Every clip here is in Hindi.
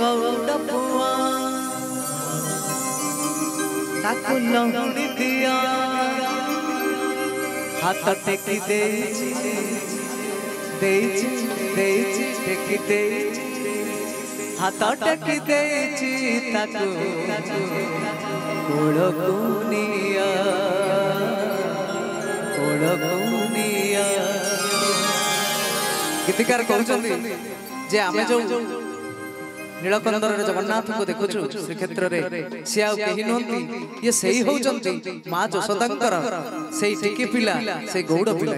गौड़ पुआ ताकू लौड़ी दिया हाथ टेकी टेकी हाथ टेकी ताकू कोड़कुनिया गीतिकार कहते जे आमे जो नीलकंदर जगन्नाथ को देखुछु श्रीक्षेत्र रे से आउ केही नहंती ये सही होचंती मां जशोदांकर सेही टिकी पिला से गौड़ पिला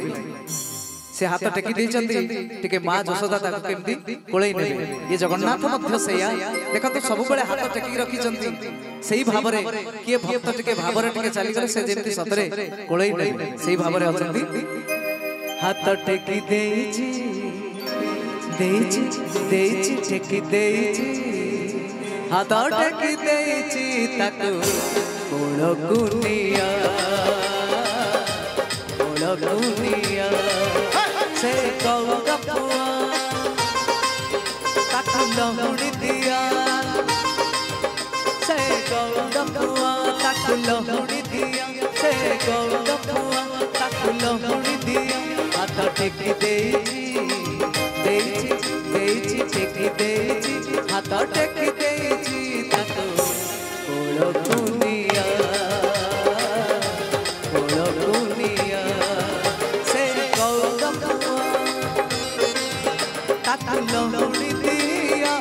से हाथ टेकी देचंती टिके मां जशोदा ताको केमती कोळई नेबे ये जगन्नाथ मध्य सेया देखा तो सब बेले हाथ टेकी रखी चंती सेही भाबरे किए भक्त टिके भाबरे टिके चली गले से जेमती सतरे कोळई नेबे सेही भाबरे अचंती हाथ टेकी देची टेकी हाथ टेकी ताकू कोड़कुनिया से गौड़ पुआ ताकू लौड़ी दिया से गौड़ पुआ ताकू लौड़ी दिया से गौड़ पुआ ताकू लौड़ी दिया हाथ टेकी टेकी हाथ टेकी ताकू कोड़कुनिया से गौड़ पुआ ताकू लौड़ी दिया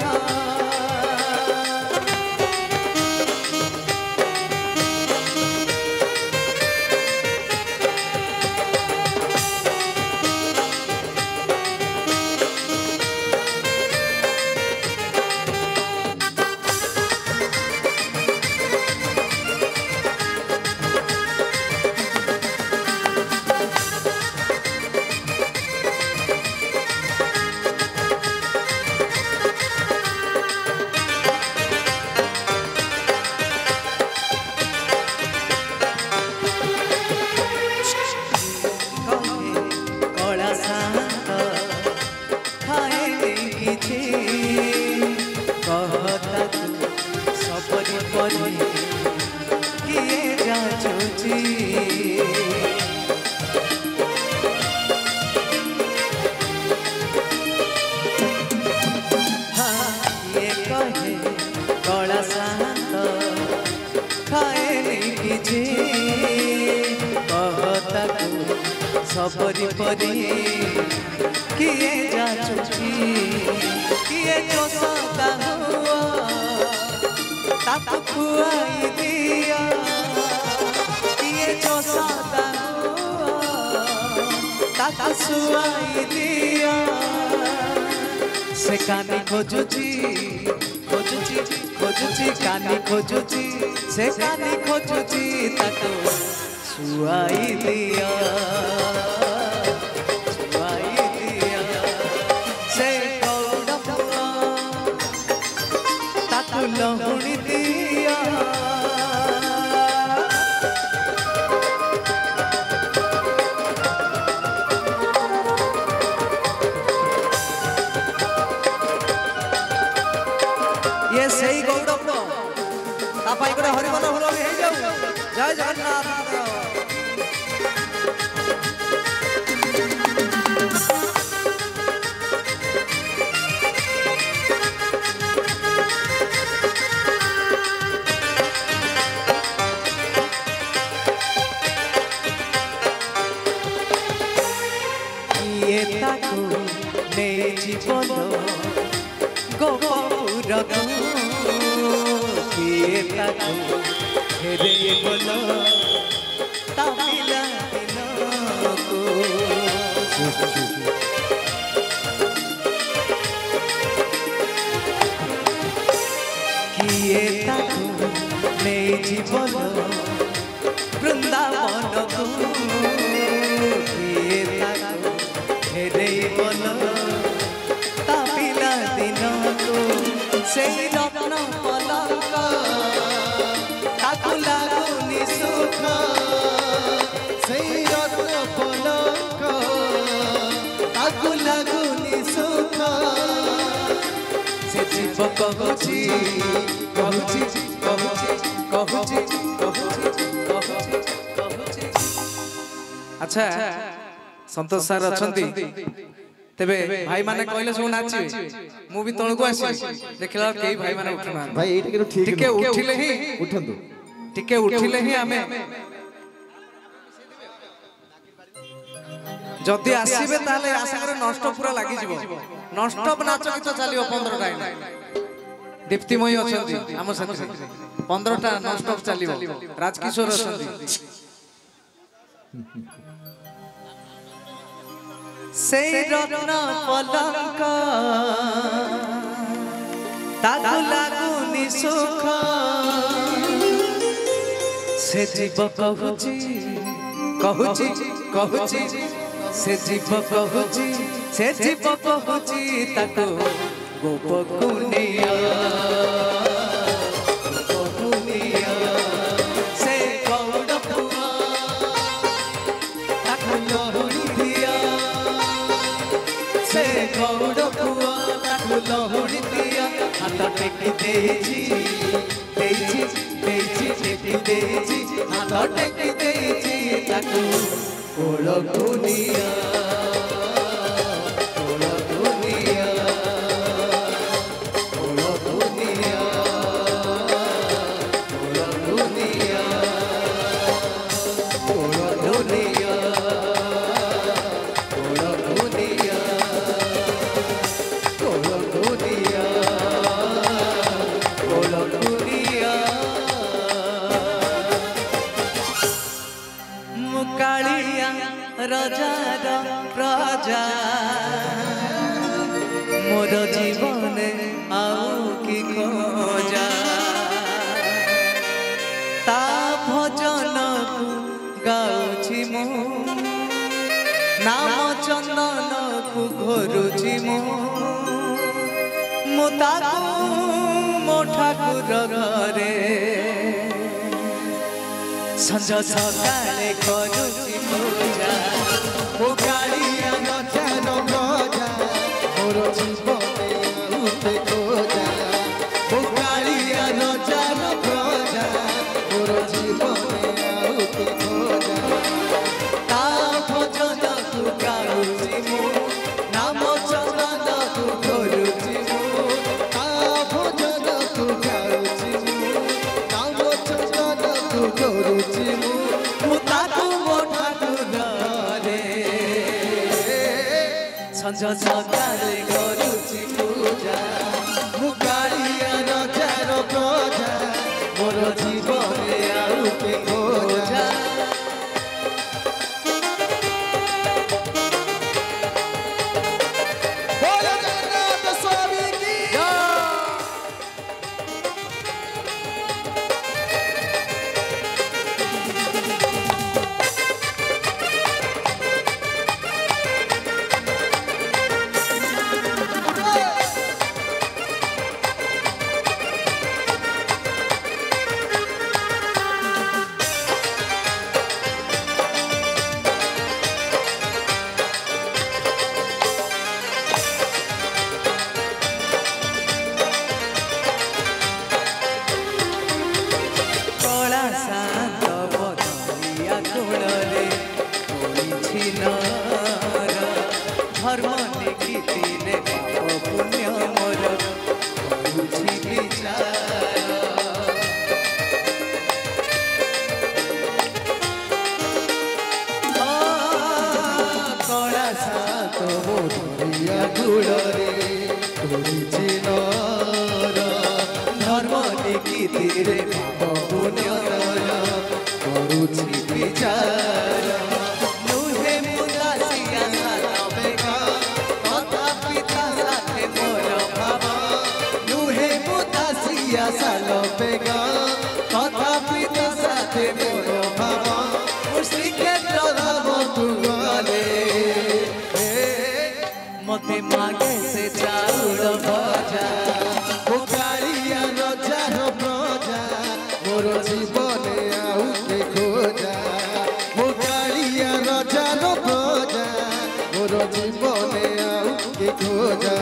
सबरी परी किए जाचुची किए जो सदा हुआ ताकू खुआई दिया किए जो सदा हुआ ताकू सुआई दिया से कानी खोजुची कानी खोजुची से कानी खोजुची ताकू सुआई दिया से गौड़ पुआ ताकू लौड़ी दिया ये सही गौड़ पुआ तापाई करे हरिबल होलो हे जाऊ जय जगन्नाथ जीवन गोपुर किए ताकू हेरे बोल तापिला दिन को किए ताकू ने जीवन वृंदावन को किए ताकू हेरे बोल तापिला दिन को से रत्न पलंक ताकू लागुनी सुख से रत्न पलंक ताकू लागुनी सुख से जीवन कहुची कहुची कहुची कहुची कहुची कहुची। अच्छा संतोष सार अछंती तेबे भाई माने कहले सब नाची मु भी तळको आसी देखला केई भाई माने उठना भाई एटा के ठीक टिके उठिले ही उठंतु टिके उठिले ही आमे जदि आसीबे ताले आशा करे नष्ट पूरा लागि जिवो नष्ट नाच गीत चलियो 15 टाइम दीप्तिमयी अछंती हम साथी 15 टा नष्ट चलियो राजकिशोर अछंती से रत्न पलंक ताकु लागुनी सुख से जीव कहुची कहुची कहुची से जीव कहुची से जीव कहुची ताकु गोपकुनिया गोपकुनिया से गौड़ पुआ ताकु लोहड़ी दिया से गौड़ पुआ ताकु लोहड़ी दिया हाथ टेकी देजी देजी देजी टेकी देजी हाथ टेकी देजी ताकु कोलकुनिया कोलकुनिया कोलकुनिया कोलकुनिया कोलकुनिया कोलकुनिया कोलकुनिया कोलकुनिया मुकालिया रजार प्रजा मोर जीवन आउ की खोजा ता भजन को गाउछि मु नाम चंदन को घोरुछि मु ताकू मो ठाकुर घरे संज सकाळे करुछि पूजा मुकालिया नचन प्रजा मोर जीवने उठे खोजा मुकालिया नचन प्रजा मोर जीवने उठे खोजा ता भजन को गाउछि मु नाम चंदन को घोरुछि मु ता भजन तू गाउछि नाम चंदन तू करुछि ताकू मो ठाकुर रे संज सकाळे करुछि पूजा मुकालिया नचन प्रजा मोर जीवने उठे खोजा बोलो जगन्नाथ स्वामी की कला शांत बदलिया कोଳରେ ହୋଇଛି ନର ଧର୍ମ ନିକିତିରେ ପାପ ପୁଣ୍ୟ ମୋର କରୁଛି ବିଚାର କଳା ଶାନ୍ତ ବଦଳିଆ କୂଳରେ ହୋଇଛି ନର ଧର୍ମ ନିକିତିରେ ପାପ ପୁଣ୍ୟ ମୋର କରୁଛି ବିଚାର ନୁହେଁ ମୁଁ ଦାସିଆ ସାଲବେଗ କଥା ପିତା ସାଥେ ମୋର ଭାବ ନୁହେଁ ମୁଁ ଦାସିଆ ସାଲବେଗ କଥା ପିତା ସାଥେ ମୋର ଭାବ ମୁଁ ଶ୍ରୀକ୍ଷେତ୍ର ଧାମ ତୁ ଗଲେ ମତେ ମାଗେ ସେ ଚାଉଳ ଭଜା ମୁକାଳିଆ ନଚାର ପ୍ରଜା ମୋର ଜୀବନେ ଆଉ କେ ଖୋଜା ମୁକାଳିଆ ନଚାର ପ୍ରଜା ମୋର ଜୀବନେ ଆଉ କେ ଖୋଜା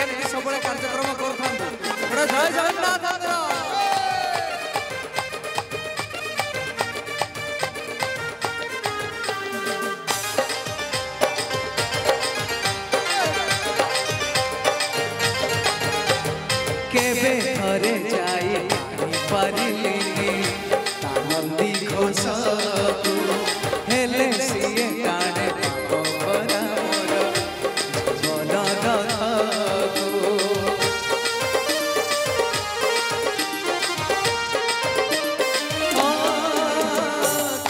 एमती सब कार्यक्रम कर जय जगन्नाथ केबे घरे जाई पारिलिनी नंदी घोष हेले सिए काने परा मोर जीवन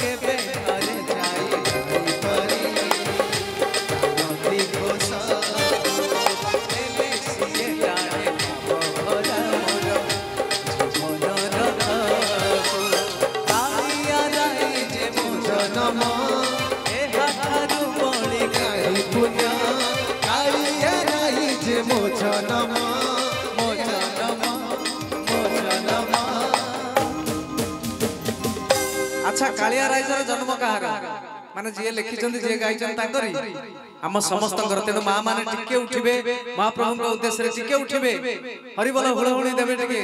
केबे घरे जाई पारिलिनी नंदी घोष हेले सिए काने अच्छा कालिया राइजर जन्म कहार माने जी लिखिछन जी गाइछन ताकरी हम समस्त तेणु माँ माने टिके उठिबे महाप्रभु उद्देश्य टिके उठिबे हरि बोल हुड़हुड़ी देबे टिके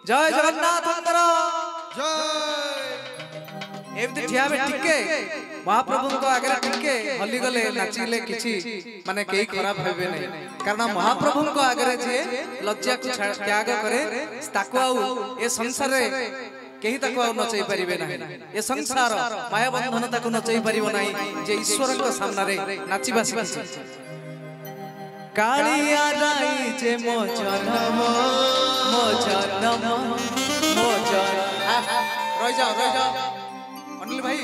जय जगन्नाथ जय एमती ठिया बे टिके महाप्रभु को आगे टिके हली गले नाचिले किछि माने केही खराब हेबे नै कारण महाप्रभु को आगे जे लज्जा को त्याग करे ताको आउ ए संसार रे केही ताको आउ नचै परिबे नाही ए संसार माया बंधन ताको नचै परिबो नाही जे ईश्वर को सामने रे नाचिबा सिखि कालिया राई जे मो जन्म मो रह जाओ अनिल भाई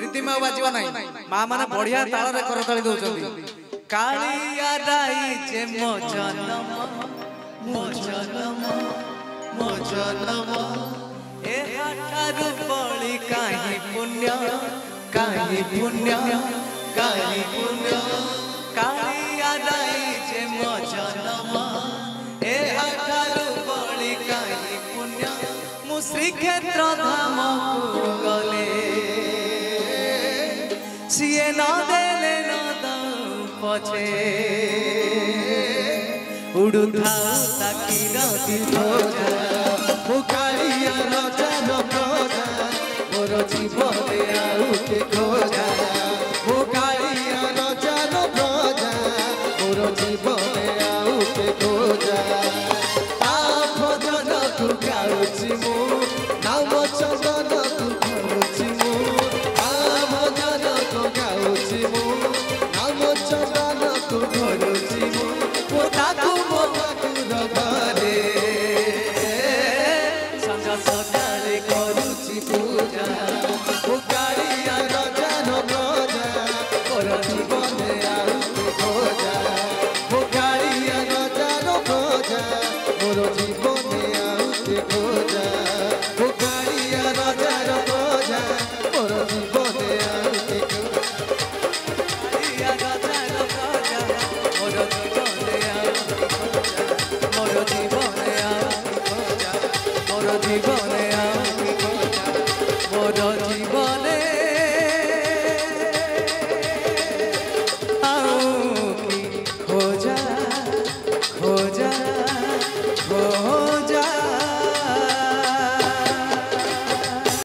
रीति में बाजिबा नहीं माँ माने बढ़िया ताल रे करताली दउछंती कालिया राई जे मो जन्म ए हाठारु बळी काहे पुण्य कालिया राई जे मो जन्म ए हाठारु बळी काहे पुण्य मु श्रीक्षेत्र धाम को गले सिए न देले न दउ पछे उडु थाउ ताकिर दिधोजा मुकालिया रजन प्रजा मोर जीवन आउ के खोजा मुकालिया रजन प्रजा मोर जीवन आउ के खोजा आ भजन तू गाउछि मु नाम चंदन तू गाउछि मु आ भजन तू गाउछि मु नाम चंदन तू गाउछि मु ओ ताकू रगरे सकाळे करूची पूजा मुकालिया रजन प्रजा मोर जीवन आउ के खोजा मुकालिया रजन प्रजा मोर जीवन आउ के खोजा मुकालिया रजन प्रजा मोर जीवन आउ के कालिया रजन प्रजा मोर जीवन आउ मोर जीवन आउ मोर जीवन मोर जीवन आउ की खोजा खोजा